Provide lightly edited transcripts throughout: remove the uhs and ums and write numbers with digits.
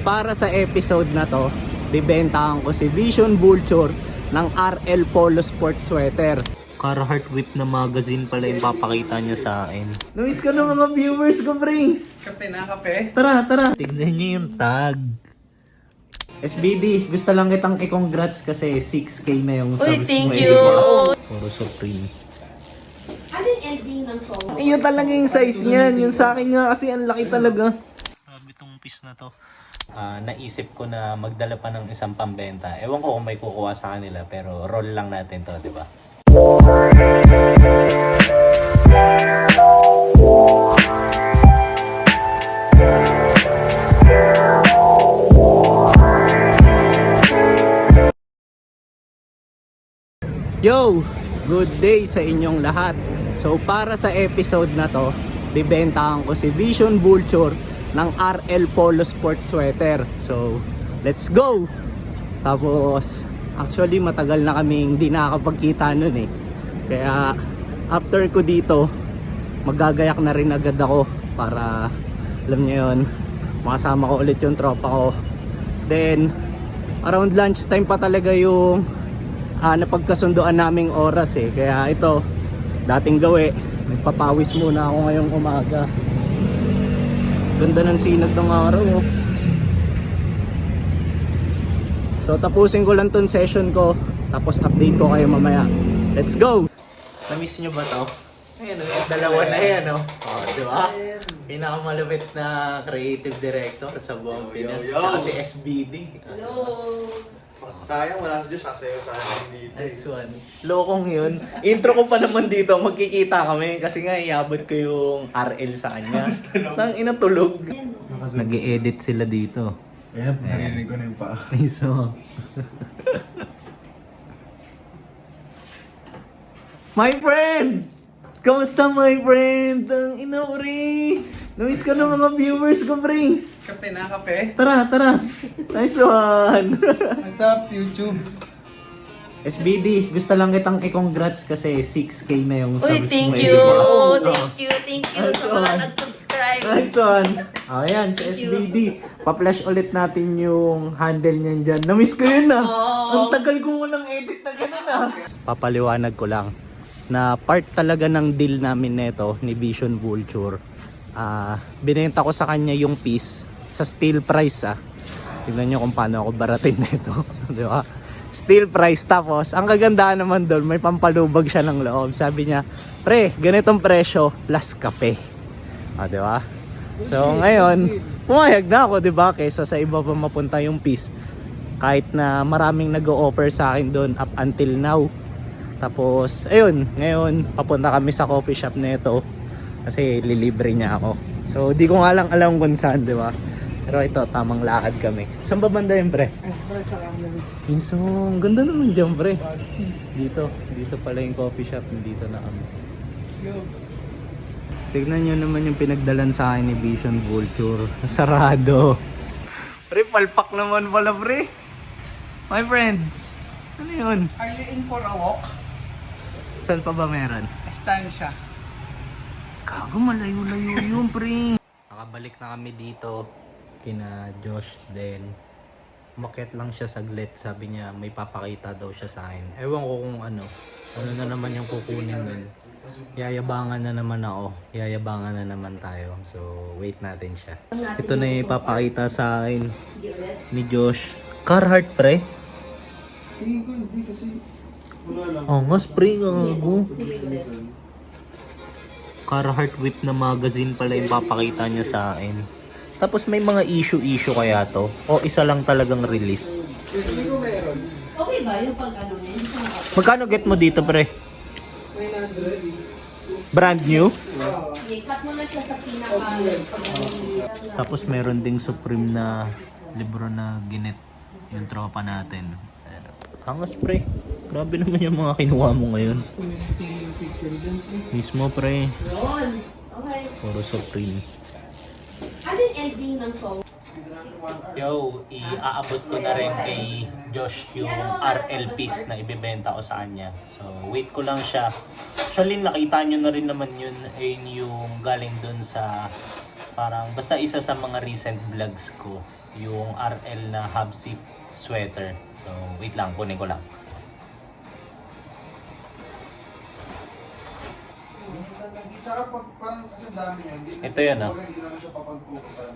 Para sa episode na to, bibentahan ko si Vision Vulture ng RL Polo Sport Sweater. Carhartt Whip na magazine pala yung papakita niya sa akin. Namiss ka ng mga viewers ko, pre. Kape na, kape. Tara, tara. Tignan niyo yung tag. SBD, gusto lang kitang i-congrats kasi 6K na yung subs mo. Thank you. Puro Supreme. Ano yung ending ng song? Iyo talaga yung size niyan. Yung sa akin nga kasi ang laki talaga. Grabe tong piece na to. Naisip ko na magdala pa ng isang pambenta. Ewan ko kung may kukuha sa kanila pero roll lang natin to, di ba? Yo! Good day sa inyong lahat. So para sa episode na to, bibentahan ko si Vision Vulture ng RL Polo Sport Sweater. So let's go! Tapos actually matagal na kaming hindi nakakapagkita nun eh. Kaya after ko dito, magagayak na rin agad ako para alam nyo yun, makasama ko ulit yung tropa ko. Then around lunchtime pa talaga yung napagkasunduan naming oras eh. Kaya ito, dating gawi, nagpapawis muna ako ngayong umaga. Ganda ng sinag ng araw oh. So tapusin ko lang ton session ko, tapos update ko kayo mamaya. Let's go! Na-miss nyo ba to? Ayan o, yung dalawa na yan o. Oh, di ba? Pinakamalupit na creative director sa buong Pinas. Tsaka si SBD. Hello! Sayang, wala sa Diyos, sasayaw sa akin dito. Nice one. Lokong yun. Intro ko pa naman dito, magkikita kami. Kasi nga iabot ko yung RL sa kanya. Nang inatulog. Nag-e-edit sila dito. Ayan, narinig ko na yung paa. Nice one. My friend! Kamusta my friend? Ang ina ko rin. Namiss ka ng mga viewers ko, pre. Kape na, kape. Tara, tara. Nice one. What's up, YouTube? SBD, gusto lang kitang i-congrats kasi 6K na yung subs mo. Thank eh, you! di ba? Thank you sa mga nag-subscribe. Nice one. Ayan, si SBD. Pa-flash ulit natin yung handle niyan dyan. Namiss ko yun ah. Ang tagal ko walang edit na ganun ah. Papaliwanag ko lang na part talaga ng deal namin neto ni Vision Vulture. Binenta ko sa kanya yung piece sa steel price ah. Tingnan nyo kung paano ako baratin neto. Di ba? Steel price, tapos ang kagandahan naman doon, may pampalubag siya ng loob. Sabi niya, pre, ganitong presyo plus kape. Di ba? So ngayon, pumayag na ako, di ba? Kaysa sa iba pa mapunta yung piece. Kahit na maraming nag-o-offer sa akin doon up until now. Tapos ayun, ngayon papunta kami sa coffee shop nito kasi lilibre niya ako. So di ko nga lang alam kung saan, di ba? Pero ito, tamang lakad kami. Saan ba banda yun, pre? So, ganda naman dyan, pre. Dito pala yung coffee shop. Dito na kami. Tignan nyo naman yung pinagdalan sa akin ni Vision Vulture. Sarado. Pre, palpak naman pala, pre. My friend. Ano yun? Are you in for a walk? Saan pa ba meron? Estancia. Kago, malayo-layo yun, pre. Nakabalik na kami dito kina Josh. Then umakyat lang siya saglit, sabi niya may papakita daw siya sa akin. Ewan ko kung ano na naman yung kukunin nun. Yayabangan na naman ako, yayabangan na naman tayo, so wait natin siya. Ito na yung ipapakita sa akin ni Josh. Carhartt, pre? Hindi kasi wala lang. Oh, mas pre, gago. Carhartt Whip na magazine pala yung papakita niya sa akin. Tapos may mga issue kaya to? O isa lang talagang release? Okay ba yung pag-ano niya? Magkano get mo dito, pre? 900. Brand new? Okay, cut mo na siya sa pinaka. Tapos meron ding Supreme na libro na ginit yung tropa natin. Angas, pre. Grabe naman yung mga kinuha mo ngayon. Mismo, pre. Yun. Okay. Puro Supreme. Ano yung ending ng song? Yo, iaabot ko na rin kay Josh yung RL piece na ibebenta ko sa kanya. So, wait ko lang siya. Actually, nakita nyo na rin naman yun. Ayun yung galing dun sa Parang basta isa sa mga recent vlogs ko, yung RL na Hubzip sweater. So, wait lang, kunin ko lang. Tsaka pag parang kasi dami yan. Ito yun, ah. Hindi naman siya papag-focusan.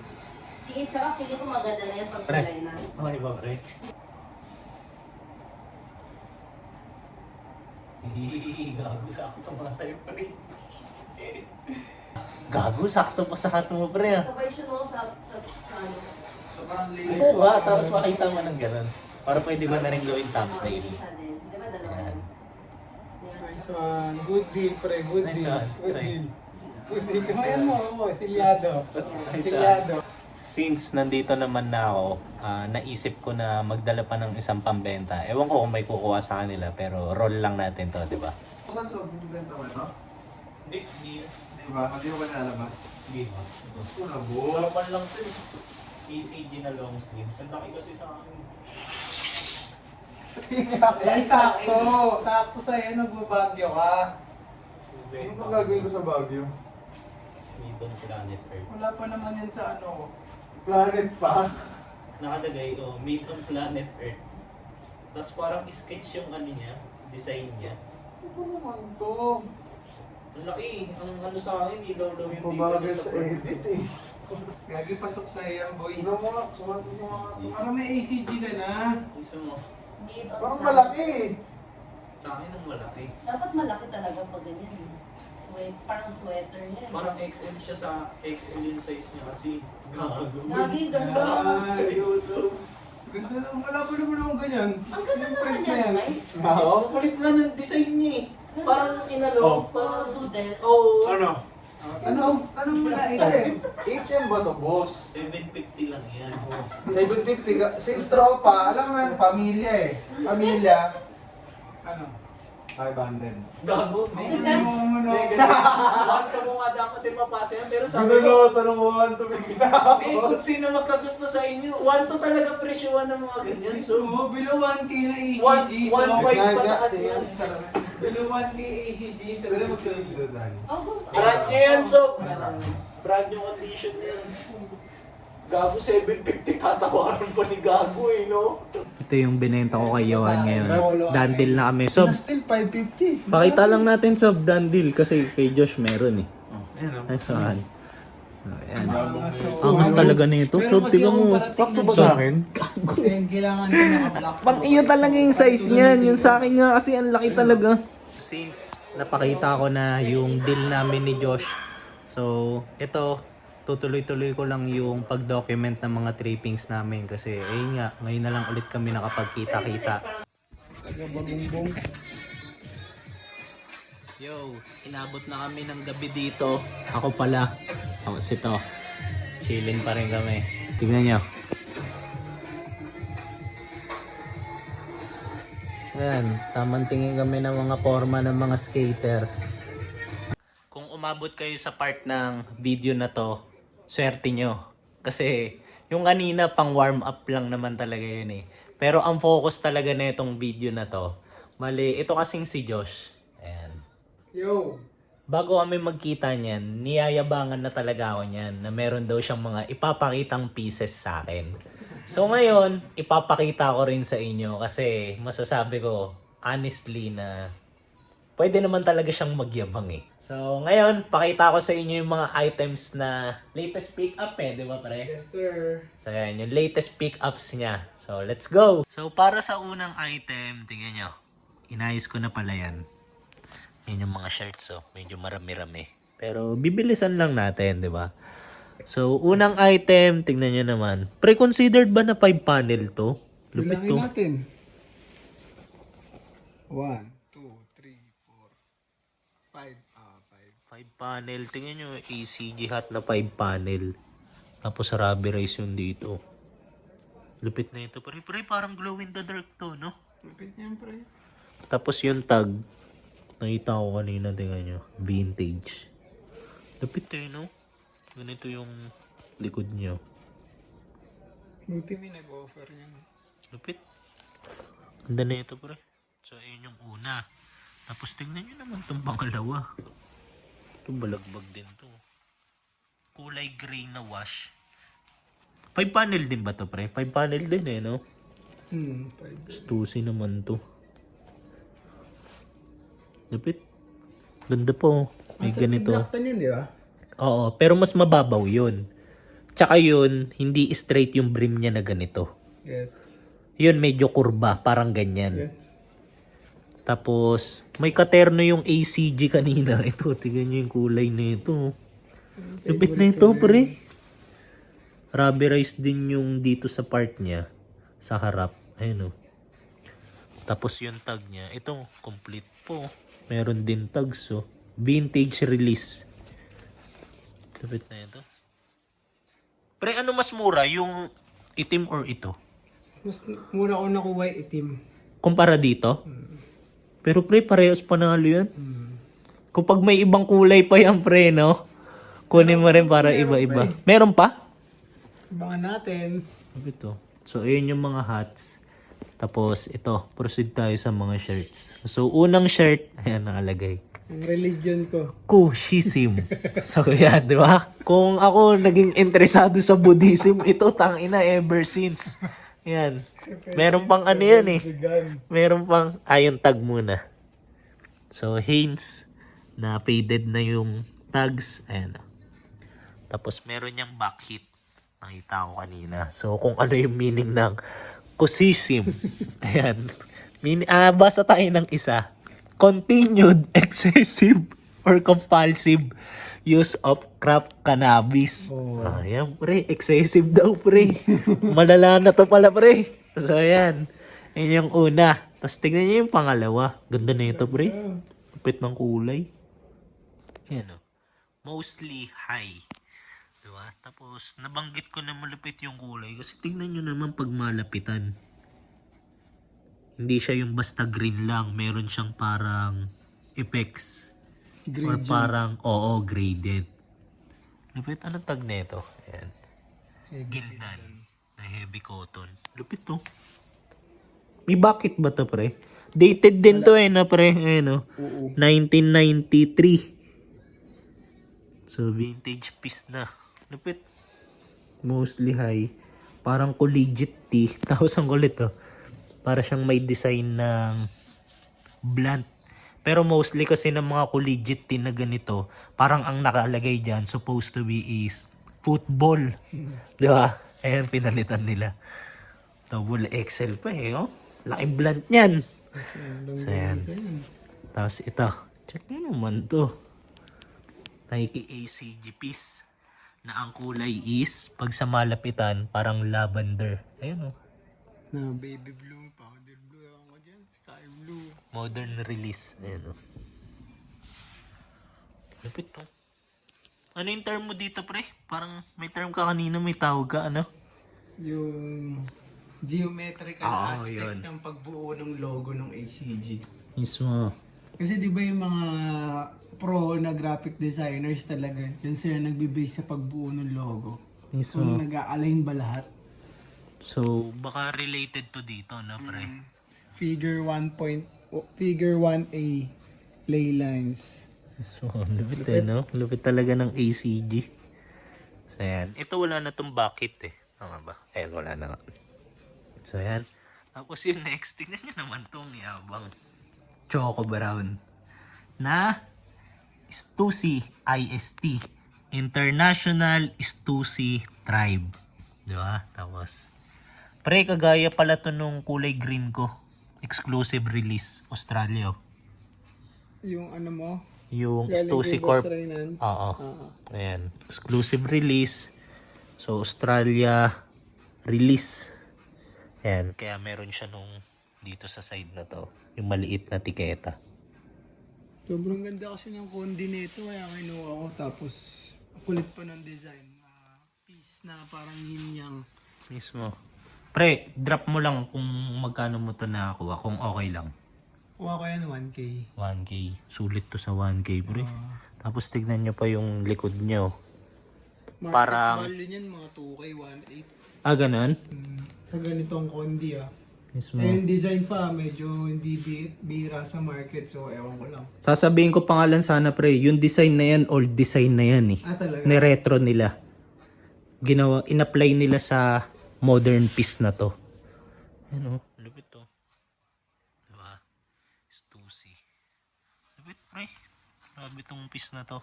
Sige, tsaka feeling ko maganda na yan pag Pre. kulay na. Okay ba, pre? Gago, sakto pa sa'yo, pre. Gago, sakto pa sa hat mo, pre. Sabay siya mo sa ano. So parang linis. Oo ba? Tapos makita mo ng ganun. Para pwede ba na rin gawin thumbnail? Isa din. Di ba dalawa Ayan. yan? Nice one. Good deal, pre. Good Nice deal. one, Good pre. deal. Good deal. Kamayan mo, silyado. Nice Silyado. Since nandito naman na ako, naisip ko na magdala pa ng isang pambenta. Ewan ko kung may kukuha sa kanila, pero roll lang natin to, di ba? Saan sa bibenta mo ito? Hindi. Di ba? Hindi mo ba nilalabas? Hindi ba? Boss ko na, boss. Normal lang to eh. ECG na long sleeves. Ang laki kasi sa akin. Eh, sakto. Sakto sa'yo, nagbabagyo ka. Ano ba gagawin ko sa Baguio? Dito Planet Earth. Wala pa naman yan sa ano. Planet pa? Nakalagay, made on Planet Earth. Tapos parang sketch yung ano niya, design niya. Ano naman to? Ang laki, ang ano sa akin, ilaw-law yung Pabagal dito sa edit eh. Gagi pasok sa yan, boy. Ano mo nga? Sumat mo nga. Parang may ACG ka na. Gusto mo? Made on Parang plan. malaki eh. Sa akin ang malaki. Dapat malaki talaga pag ganyan. Eh. Parang sweater niya. Parang XL siya sa XL yung size niya kasi gago. Gagi, ganda. Seryoso. Ganda na. Wala pa naman akong ganyan. Ang ganda Yung naman print yan, na yan. right? Oo. Ang kulit nga ng design niya eh. Parang inalo. Oh. Parang Doodle. Oh. Ano? Tanong mo na HM. HM ba to, boss? 750 lang yan. 750 ka. Since tropa, alam mo yan, pamilya eh. Pamilya. Ano? 500. Gago. Ano mo na? Wanta mo nga dapat yung mapasa yan. Pero sabi Ano ko, tanong mo ang tumigil eh, kung sino magkagusto sa inyo, 1 to talaga presyoan ng mga ganyan. So, So, below 1K na ACG. 1.5 pataas yan. Below 1K ACG. So, pwede magsunod dito, Dani. Oh, good. Brand nyo yan, so. Brand new condition yan. Gago 750, tatawaran pa ni Gago eh, no? Ito yung binenta ko kay Johan ngayon. Dandil na kami. Sob, Still 550. pakita lang natin Sob, dandil kasi kay Josh meron eh. Ayan o. Ay, saan? So, ayan. So, Angas talaga nito. Sob, tiga mo. Sakto ba sa akin? Kailangan ko naka-block. Pang iyo talaga yung size niyan. Yung sa akin nga kasi ang laki talaga. Since napakita ko na yung deal namin ni Josh. So, ito, tutuloy-tuloy ko lang yung pag-document ng mga trippings namin. Kasi, ayun nga, ngayon na lang ulit kami nakapagkita-kita. Yo, inabot na kami ng gabi dito. Ako pala. Tapos ito. Chilling pa rin kami. Tignan nyo. Ayan, tamang tingin kami ng mga forma ng mga skater. Kung umabot kayo sa part ng video na to, swerte nyo. Kasi yung kanina pang warm up lang naman talaga yun eh. Pero ang focus talaga na itong video na to, mali, ito kasing si Josh. Ayan. Yo. Bago kami magkita niyan, niyayabangan na talaga ako niyan na meron daw siyang mga ipapakitang pieces sa akin. So ngayon, ipapakita ko rin sa inyo kasi masasabi ko honestly na pwede naman talaga siyang magyabang eh. So ngayon, pakita ko sa inyo yung mga items na latest pick-up eh, di ba pre? Yes, sir. So yan, yung latest pick-ups niya. So let's go! So para sa unang item, tingnan nyo. Inayos ko na pala yan. Yan yung mga shirts oh, medyo marami-rami. Pero bibilisan lang natin, di ba? So unang item, tingnan nyo naman. Pre-considered ba na 5 panel to? Lupit to. natin. 1, 2, 3, 4, 5. 5 panel. Tingnan nyo, ACG hat na 5 panel. Tapos rubber race yun dito. Lupit na ito. Pre, parang glow in the dark to, no? Lupit niyan, pre. Tapos yung tag. Nakita ko kanina, tingnan nyo. Vintage. Lupit eh, no? Ganito yung likod nyo. Buti may nag-offer niyan. Lupit. Ganda na ito, pre. So, ayun yung una. Tapos tingnan nyo naman itong pangalawa. Ito balagbag din to. kulay gray na wash. 5 panel din ba to, pre? 5 panel din eh, no? Stussy naman to. Lapit. Ganda po. May ganito. Black yun, di ba? Oo, pero mas mababaw yun. Tsaka yun, hindi straight yung brim niya na ganito. Gets. Yun, medyo kurba, parang ganyan. Tapos, may katerno yung ACG kanina. Ito, tignan nyo yung kulay na ito. Lupit na ito, pre. Rubberized din yung dito sa part niya. Sa harap. Ayun o. Tapos yung tag niya. Ito, complete po. Meron din tags, so. Vintage release. Lupit na ito. Pre, ano mas mura? Yung itim or ito? Mas mura ko nakuha yung itim. Kumpara dito? Pero pre, parehas panalo yan. Kapag may ibang kulay pa yan, pre, no? Kunin mo rin para iba-iba. Meron pa? Abangan natin. Ito. So, ayun yung mga hats. Tapos, ito. Proceed tayo sa mga shirts. So, unang shirt, ayan nakalagay. Ang religion ko. Kushism. So, yan, di ba? Kung ako naging interesado sa Buddhism, ito, tangina ever since. Yan. Meron pang ano yan eh. Meron pang, yung tag muna. So, Hanes, na faded na yung tags. Ayan. Tapos, meron niyang back hit. Nakita ko kanina. So, kung ano yung meaning ng kushism. Ayan. Basa tayo ng isa. Continued excessive or compulsive use of crack cannabis. Ayan, pre. Excessive daw, pre. Malala na to pala, pre. So, ayan. Ayan yung una. Tapos, tignan niyo yung pangalawa. Ganda na ito, pre. Kapit ng kulay. Ayan, o. Mostly high. Diba? Tapos, nabanggit ko na malupit yung kulay. Kasi tignan nyo naman pag malapitan. Hindi siya yung basta green lang. Meron siyang parang effects. Or parang, graded. Lupit, anong tag na ito? Ayan. Gildan. Na heavy cotton. Lupit to. May bakit ba to, pre? Dated din to na pre. Ayan, 1993. So, vintage piece na. Lupit. Mostly high. Parang collegiate tee. Tapos ang kulit to. Para siyang may design ng blunt. Pero mostly kasi ng mga collegiate tee na ganito, parang ang nakalagay dyan, supposed to be is football. Di ba? Ayan, pinalitan nila. Double XL pa oh. Laking blunt niyan. So, ayan. Tapos ito. Check nyo naman to. Nike ACG piece. Na ang kulay is, pag sa malapitan, parang lavender. Ayun Na baby blue, powder blue ako dyan, sky blue. Modern release. Ayan Lupit to. Ano yung term mo dito, pre? Parang may term ka kanina, may tawag ka, ano? Yung geometrical aspect yun. ng pagbuo ng logo ng ACG. Mismo. Kasi di ba yung mga pro na graphic designers talaga, yun sila nagbibase sa pagbuo ng logo. Mismo. So nag-a-align ba lahat? So, baka related to dito, no, pre? Figure 1A ley lines. So, lupit no? Lupit talaga ng ACG. So, ayan. Ito wala na tong bucket eh. Tama ba? Ayan, wala na nga. So, ayan. Tapos yung next, tignan nyo naman tong yabang Choco Brown na Stussy IST. International Stussy Tribe. Diba? Tapos, pre, kagaya pala to nung kulay green ko. Exclusive release. Australia. Yung ano mo? Yung Galing Stussy kay Corp. Boss Reynan. Oo. Ayan. Exclusive release. So, Australia release. Ayan. Kaya meron siya nung dito sa side na to. Yung maliit na tiketa. Sobrang ganda kasi ng kondi nito, kaya kinuha ko. Tapos, kulit pa ng design. Piece na parang yin yang. Mismo. Pre, drop mo lang kung magkano mo to nakakuha. Kung okay lang. Kuha ko yan 1K. 1K. Sulit to sa 1K, pre. Tapos tignan nyo pa yung likod nyo. Market value niyan mga 2K, 1.8. Ah, ganun? Sa ganitong kondi Mismo. Eh, yung design pa, medyo hindi bira sa market. So, ewan ko lang. Sasabihin ko pangalan sana pre, yung design na yan, old design na yan eh. Ah, talaga? Ni-retro nila. In-apply nila sa modern piece na to. Ano? Lupit to. Diba? Stussy. Lupit pre. Grabe tong piece na to.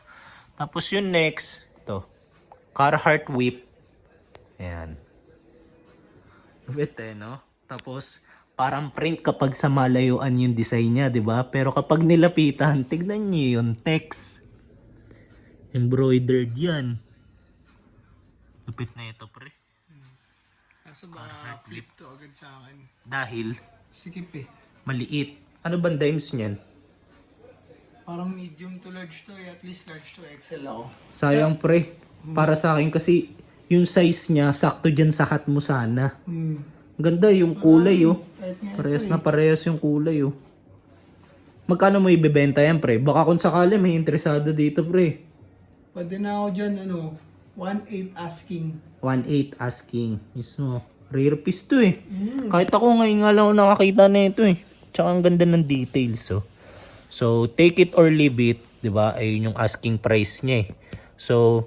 Tapos yung next, to. Carhartt whip. Ayan. Lupit eh, no? Tapos, parang print kapag sa malayuan yung design niya, di ba? Pero kapag nilapitan, tignan niyo yung text. Embroidered yan. Lupit na ito, pre. Kaso baka flip to agad sa akin. Dahil, Sikip eh. maliit. Ano bang dimes niyan? Parang medium to large to eh. At least large to XL ako. Sayang, pre. Para sa akin kasi, yung size niya, sakto dyan sa hat mo sana. Ganda yung kulay, oh. Parehas na parehas yung kulay, oh. Magkano mo ibebenta yan, pre? Baka kung sakali may interesado dito, pre. Pwede na ako dyan, 1.8 asking. 1.8 asking. Mismo. Rare piece to, eh. Kahit ako ngayon nga lang ako nakakita na ito, eh. Tsaka ang ganda ng details, oh. So, take it or leave it. Diba? Ayun yung asking price niya, eh. So,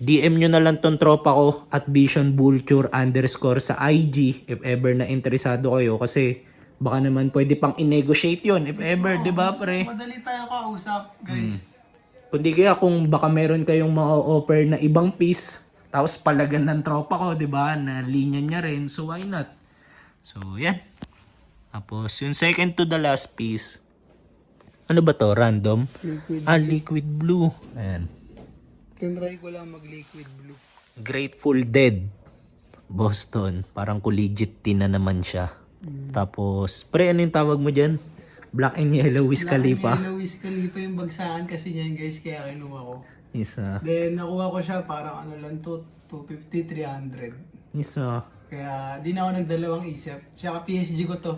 DM nyo na lang tong tropa ko at Vision Vulture _ sa IG if ever na interesado kayo kasi baka naman pwede pang i-negotiate yun if ever, di ba pre? Madali tayo kausap, guys. Kundi kaya kung baka meron kayong ma-offer na ibang piece tapos palagan ng tropa ko, di ba? Na linya niya rin, so why not? So, yan. Tapos, yung second to the last piece, ano ba to? Random? Liquid. Liquid blue. Ayan. Tinry ko lang mag-liquid blue. Grateful Dead. Boston. Parang collegiate tea na naman siya. Tapos, pre, ano yung tawag mo dyan? Black and Yellow Wiz Khalifa. Yellow Wiz Khalifa yung bagsakan kasi niyan, guys, kaya kinuha ko. Isa. Then, nakuha ko siya parang lang to, 250, 300. Isa. Kaya, di na ako nagdalawang isip. Tsaka PSG ko to.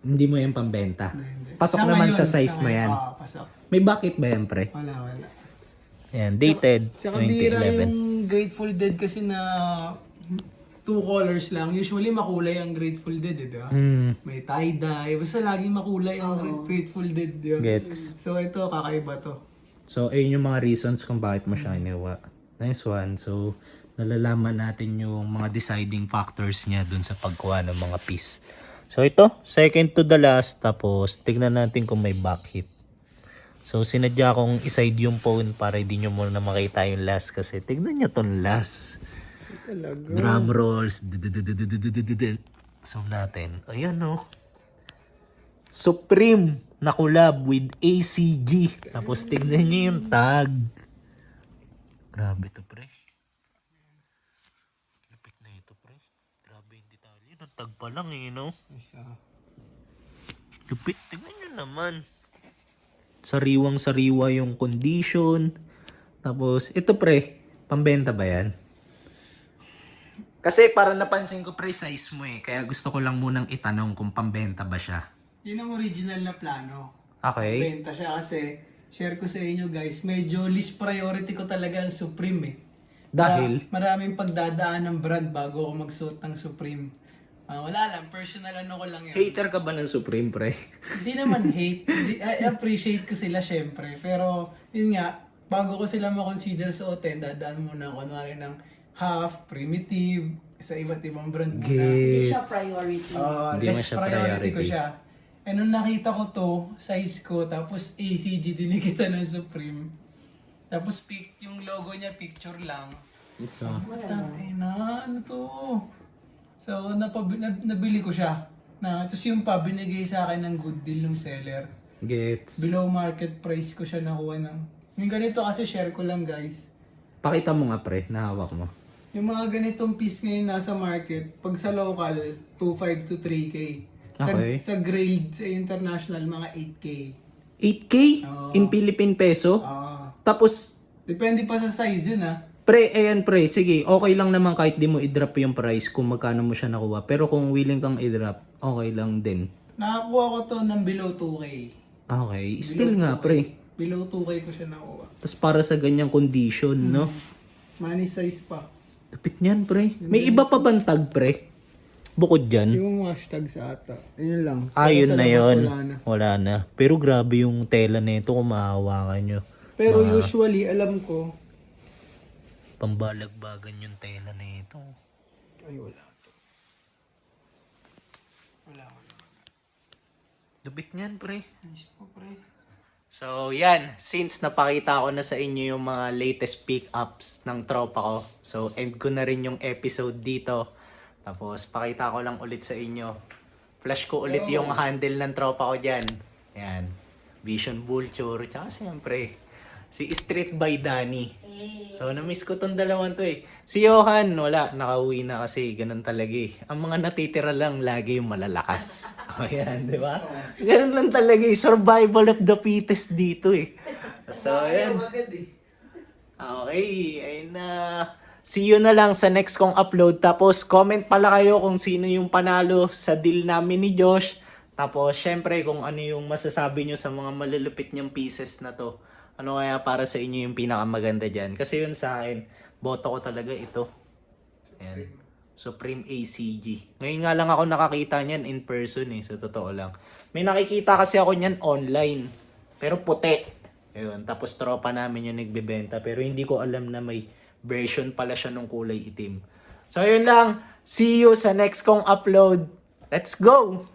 Hindi mo yan pambenta. Hindi. Pasok Sa naman ngayon, sa size mo ngayon. yan. Pasok. May bucket ba yan, pre? Wala. Yan, dated Tsaka bira 2011. yung Grateful Dead kasi na 2 colors lang. Usually makulay ang Grateful Dead, di ba? May tie-dye. Basta laging makulay ang Grateful Dead. Di ba? Gets. So ito, kakaiba to. So, ayun yung mga reasons kung bakit mo siya ginawa. Nice one. So, nalalaman natin yung mga deciding factors niya dun sa pagkuha ng mga piece. So, ito, second to the last. Tapos, tignan natin kung may back hit. So, sinadya kong iside yung phone para hindi nyo muna makita yung last kasi tignan nyo tong last. Talaga. Drum rolls. Zoom natin. Ayan, oh. Supreme na collab with ACG. Tapos tignan nyo yung tag. Grabe to, pre. Lupit na ito, pre. Grabe yung detalye. Ang tag pa lang, eh, no? Isa. Lupit. Tignan nyo naman. Sariwang-sariwa yung condition. Tapos, ito, pre. Pambenta ba yan? Kasi parang napansin ko, pre, size mo eh. Kaya gusto ko lang munang itanong kung pambenta ba siya. Yun ang original na plano. Okay. Benta siya kasi, share ko sa inyo guys, medyo least priority ko talaga ang Supreme eh. Dahil? Maraming pagdadaan ng brand bago ako magsuot ng Supreme. Wala lang, personal ko lang yun. Hater ka ba ng Supreme, pre? Hindi naman hate. I appreciate ko sila syempre. Pero, yun nga, bago ko sila makonsider suotin, dadaan muna ako kunwari ng half, primitive, sa iba't ibang brand muna. Hindi siya priority. Hindi Less mo siya priority ko priority. siya. Eh nung nakita ko to, size ko, tapos ACG dinikita ng Supreme. Tapos yung logo niya, picture lang. So, Tangina, ano to? So, nabili ko siya. Tapos yung pa, binigay sa akin ng good deal ng seller. gets. Below market price ko siya nakuha ng... Yung ganito kasi share ko lang guys. Pakita mo nga, pre. Nahawak mo. Yung mga ganitong piece ngayon nasa market, pag sa local, 2.5 to 3K. Okay. Sa grade, sa international, mga 8K. 8K? In Philippine peso? Tapos, Depende pa sa size yun pre, ayan pre, sige, okay lang naman kahit di mo i-drop yung price kung magkano mo siya nakuha. Pero kung willing kang i-drop, okay lang din. Nakakuha ko to ng below 2K. Okay, still nga pre. Below 2K ko siya nakuha. Tapos para sa ganyang condition, no? Money size pa. Lapit niyan pre. May iba pa bang tag pre? bukod dyan? Yung hashtag sa ata. Yun lang. Yun Pero sa na labas, yun. Wala na. Wala na. Pero grabe yung tela nito kung mahawakan nyo. Pero usually, alam ko, Pambalagbagan yung tela nito. ay wala. Wala. Lubit niyan, pre. Nice po, pre. So, yan. Since napakita ko na sa inyo yung mga latest pick-ups ng tropa ko. So, end ko na rin yung episode dito. Tapos, pakita ko lang ulit sa inyo. Flash ko ulit yung handle ng tropa ko dyan. Yan. Vision Vulture. Tsaka siyempre, si Street by Danny. So, na-miss ko tong dalawang to eh. Si Johan, wala. Nakauwi na kasi ganun talaga eh. Ang mga natitira lang, lagi yung malalakas. O yan, di ba? Ganun lang talaga eh. Survival of the fittest dito eh. So, yan. Okay, ayun na. See you na lang sa next kong upload. Tapos, comment pala kayo kung sino yung panalo sa deal namin ni Josh. Tapos, syempre, kung ano yung masasabi nyo sa mga malulupit niyang pieces na to. Ano kaya para sa inyo yung pinakamaganda dyan? Kasi yun sa akin, boto ko talaga ito. Ayan. Supreme ACG. Ngayon nga lang ako nakakita niyan in person eh. So, totoo lang. May nakikita kasi ako niyan online. Pero puti. Ayun. Tapos tropa namin yung nagbebenta. Pero hindi ko alam na may version pala siya nung kulay itim. So, yun lang. See you sa next kong upload. Let's go!